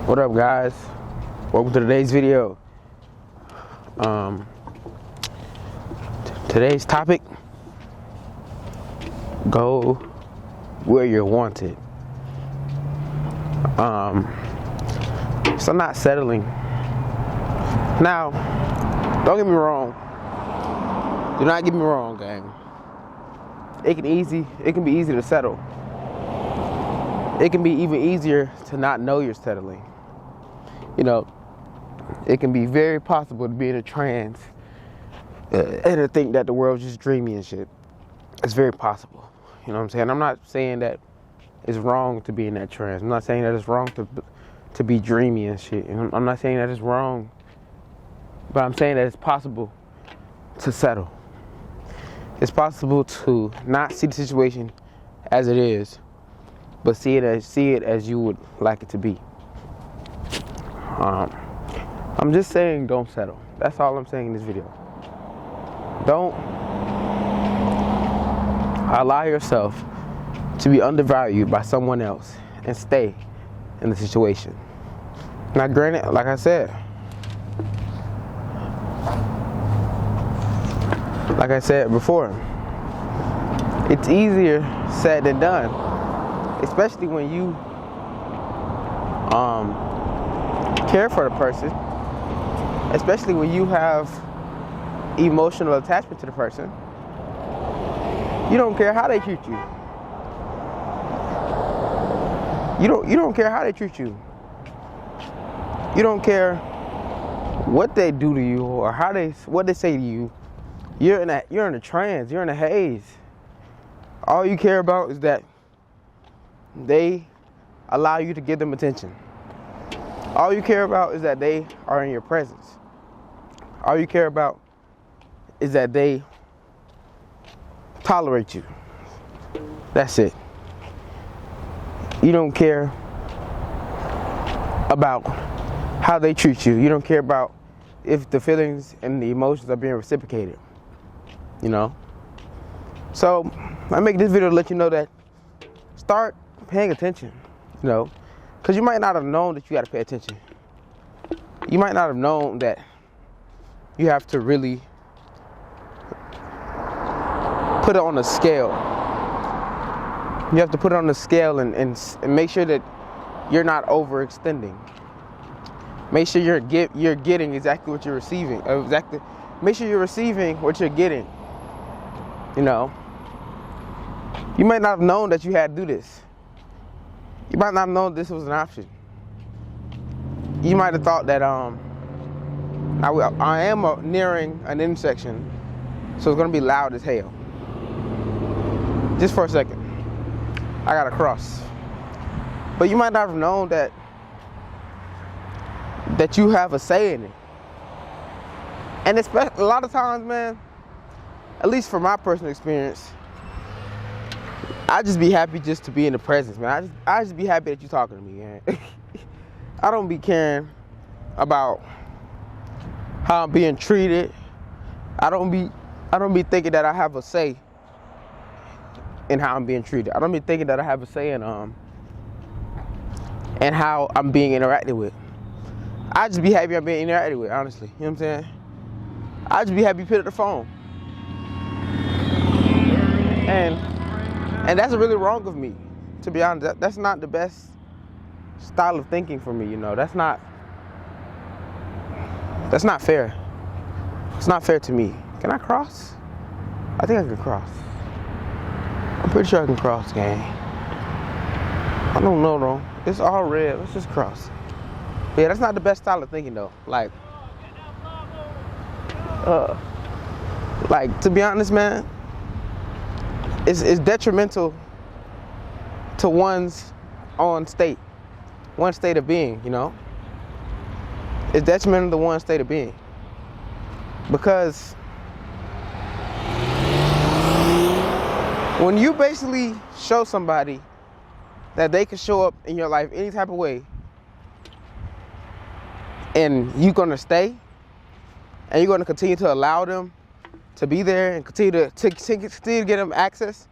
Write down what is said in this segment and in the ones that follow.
What up, guys? Welcome to today's video. Today's topic: go where you're wanted. So not settling. Now, don't get me wrong. Do not get me wrong, gang. It can be easy to settle. It can be even easier to not know you're settling. You know, it can be very possible to be in a trance and to think that the world's just dreamy and shit. It's very possible. You know what I'm saying? I'm not saying that it's wrong to be in that trance. I'm not saying that it's wrong to be dreamy and shit. And I'm not saying that it's wrong, but I'm saying that it's possible to settle. It's possible to not see the situation as it is, but see it as you would like it to be. I'm just saying, don't settle. That's all I'm saying in this video. Don't allow yourself to be undervalued by someone else and stay in the situation. Now, granted, like I said before, it's easier said than done, especially when you care for the person, especially when you have emotional attachment to the person. You don't care how they treat you. You don't care how they treat you. You don't care what they do to you or what they say to you. You're in a trance. You're in a haze. All you care about is that they allow you to give them attention. All you care about is that they are in your presence. All you care about is that they tolerate you. That's it. You don't care about how they treat you. You don't care about if the feelings and the emotions are being reciprocated. You know? So, I make this video to let you know that start paying attention, you know? Because you might not have known that you got to pay attention. You might not have known that you have to really put it on a scale. You have to put it on a scale and make sure that you're not overextending. Make sure you're getting exactly what you're receiving. Make sure you're receiving what you're getting. You know, you might not have known that you had to do this. You might not have known this was an option. You might have thought that I am nearing an intersection, so it's gonna be loud as hell. Just for a second, I gotta cross. But you might not have known that you have a say in it. And a lot of times, man, at least from my personal experience, I just be happy just to be in the presence, man. I just be happy that you're talking to me, man. I don't be caring about how I'm being treated. I don't be thinking that I have a say in how I'm being treated. I don't be thinking that I have a say in how I'm being interacted with. I just be happy I'm being interacted with, honestly. You know what I'm saying? I just be happy you pick up the phone. And that's really wrong of me, to be honest. That's not the best style of thinking for me, you know. That's not fair. It's not fair to me. Can I cross? I think I can cross. I'm pretty sure I can cross, gang. I don't know though. It's all red. Let's just cross. But yeah, that's not the best style of thinking though. Like, to be honest, man, it's detrimental to one's own state, one state of being, you know? It's detrimental to one state of being. Because when you basically show somebody that they can show up in your life any type of way, and you're gonna stay, and you're gonna continue to allow them to be there and continue to get them access,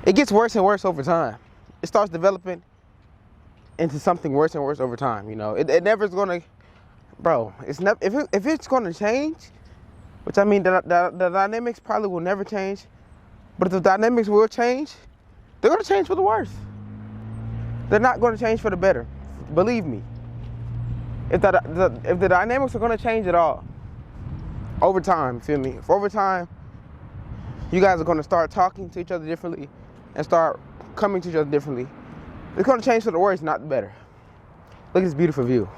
it gets worse and worse over time. It starts developing into something worse and worse over time. You know, it never is gonna, bro. It's never if it's gonna change, which I mean the dynamics probably will never change, but if the dynamics will change, they're gonna change for the worse. They're not gonna change for the better. Believe me. If the dynamics are gonna change at all over time, feel me? If over time you guys are gonna start talking to each other differently and start coming to each other differently, it's gonna change for the worse, not the better. Look at this beautiful view.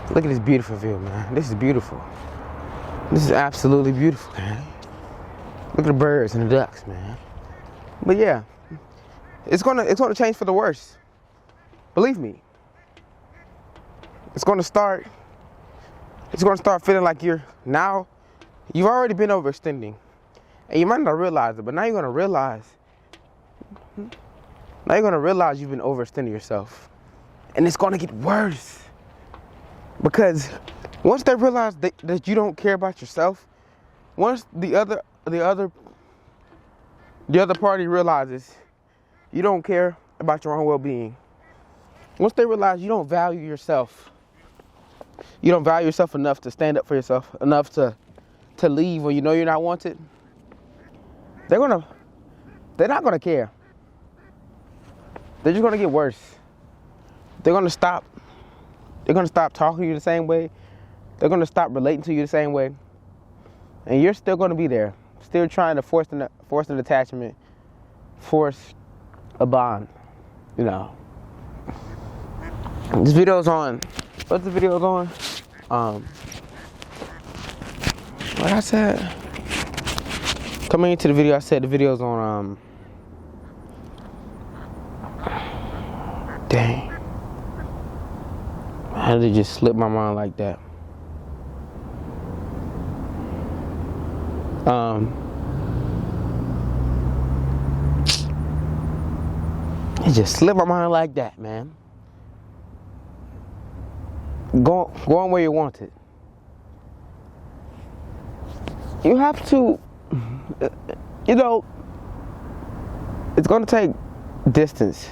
Look at this beautiful view, man. This is beautiful. This is absolutely beautiful, man. Look at the birds and the ducks, man. But yeah, it's gonna change for the worse. Believe me. It's gonna start feeling like you've already been overextending. And you might not realize it, but now you're gonna realize you've been overextending yourself. And it's gonna get worse. Because once they realize that you don't care about yourself, once the other party realizes you don't care about your own well-being, once they realize you don't value yourself, you don't value yourself enough to stand up for yourself, enough to leave when you know you're not wanted, they're not gonna care. They're just gonna get worse. They're gonna stop talking to you the same way. They're gonna stop relating to you the same way. And you're still gonna be there, still trying to force an attachment, force a bond, you know. This video's on. What's the video's on? Like I said, coming into the video, I said the video's on. Dang, how did it just slip my mind like that? It just slipped my mind like that, man. Going where you want it. You have to, you know, it's going to take distance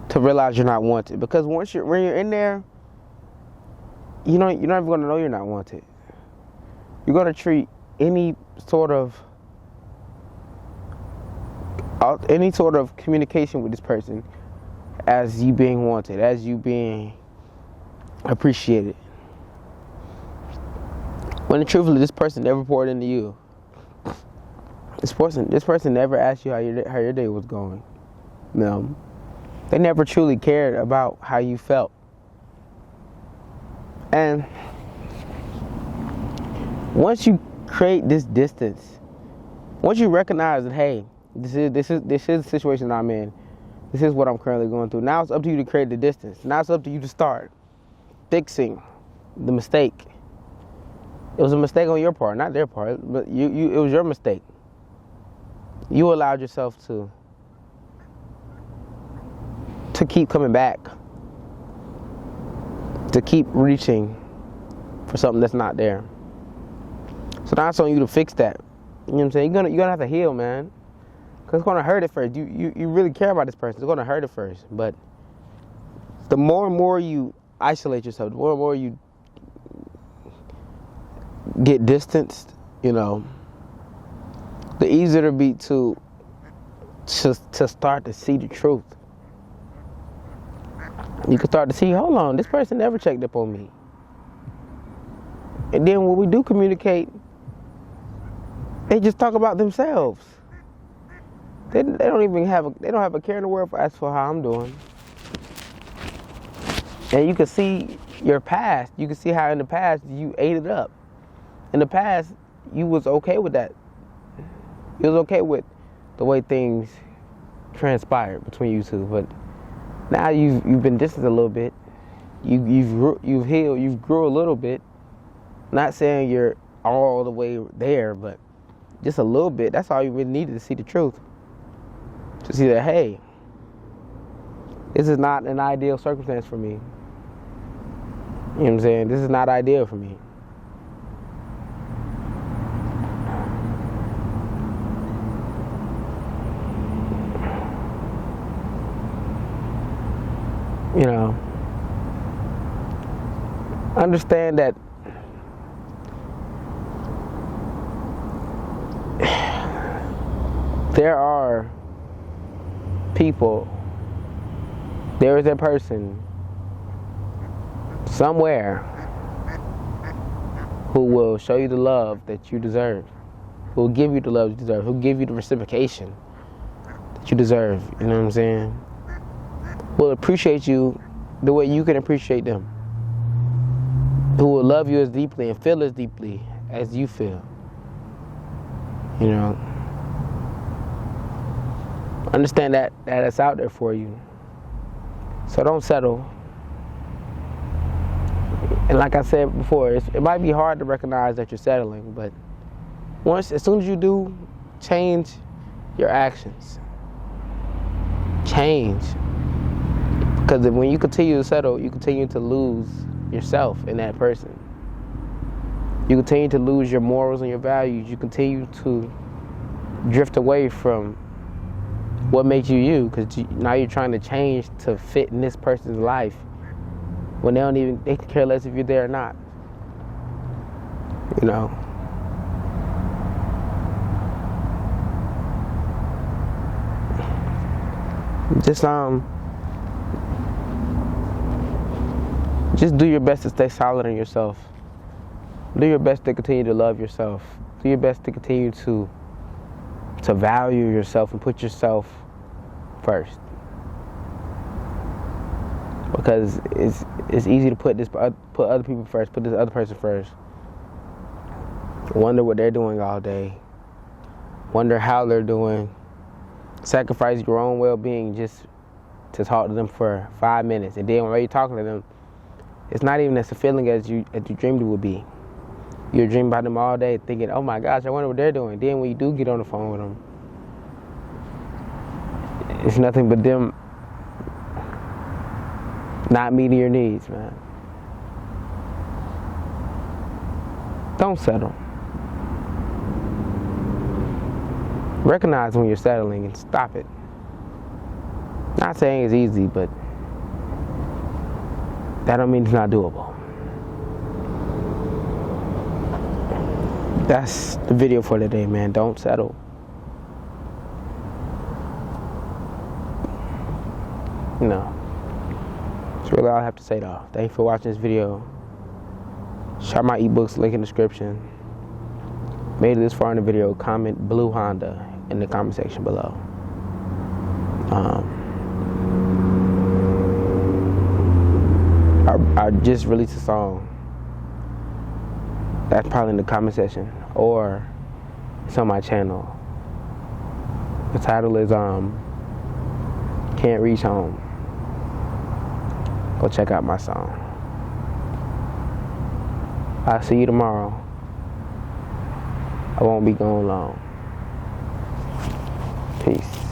to realize you're not wanted. Because when you're in there, you're not even going to know you're not wanted. You're going to treat any sort of communication with this person as you being wanted, as you being appreciated. When truthfully, this person never poured into you. This person never asked you how your day was going. No, they never truly cared about how you felt. And once you create this distance, once you recognize that, hey, this is the situation I'm in, this is what I'm currently going through. Now it's up to you to create the distance. Now it's up to you to start fixing the mistake. It was a mistake on your part, not their part, but it was your mistake. You allowed yourself to keep coming back, to keep reaching for something that's not there. So now it's on you to fix that. You know what I'm saying? You're gonna have to heal, man. Cause it's gonna hurt at first. You really care about this person. It's gonna hurt at first, but the more and more you isolate yourself, the more and more you get distanced, you know, the easier it'll be to start to see the truth. You can start to see, hold on, this person never checked up on me. And then when we do communicate, they just talk about themselves. They don't have a care in the world as for how I'm doing. And you can see your past. You can see how in the past you ate it up. In the past, you was okay with that. You was okay with the way things transpired between you two. But now you've been distanced a little bit. You've healed. You've grew a little bit. Not saying you're all the way there, but just a little bit. That's all you really needed to see the truth. To see that, hey, this is not an ideal circumstance for me. You know what I'm saying? This is not ideal for me. You know, understand that there are people, there is a person somewhere who will show you the love that you deserve, who will give you the love you deserve, who will give you the reciprocation that you deserve, you know what I'm saying? Will appreciate you the way you can appreciate them, who will love you as deeply and feel as deeply as you feel, you know? Understand that it's out there for you. So don't settle. And like I said before, it might be hard to recognize that you're settling, but as soon as you do, change your actions. Change. Because when you continue to settle, you continue to lose yourself in that person. You continue to lose your morals and your values. You continue to drift away from what makes you you, because now you're trying to change to fit in this person's life when they can care less if you're there or not. You know. Just do your best to stay solid in yourself. Do your best to continue to love yourself. Do your best to continue to value yourself and put yourself first. Because it's easy to put other people first, put this other person first. Wonder what they're doing all day. Wonder how they're doing. Sacrifice your own well-being just to talk to them for 5 minutes. And then when you're talking to them, it's not even as fulfilling as you dreamed it would be. You're dreaming about them all day thinking, oh my gosh, I wonder what they're doing. Then when you do get on the phone with them, it's nothing but them not meeting your needs, man. Don't settle. Recognize when you're settling and stop it. Not saying it's easy, but that don't mean it's not doable. That's the video for today, man. Don't settle. No. That's really all I have to say, though. Thank you for watching this video. Share my ebooks, link in the description. Made it this far in the video, comment Blue Honda in the comment section below. I just released a song. That's probably in the comment section, or it's on my channel. The title is Can't Reach Home. Go check out my song. I'll see you tomorrow. I won't be gone long. Peace.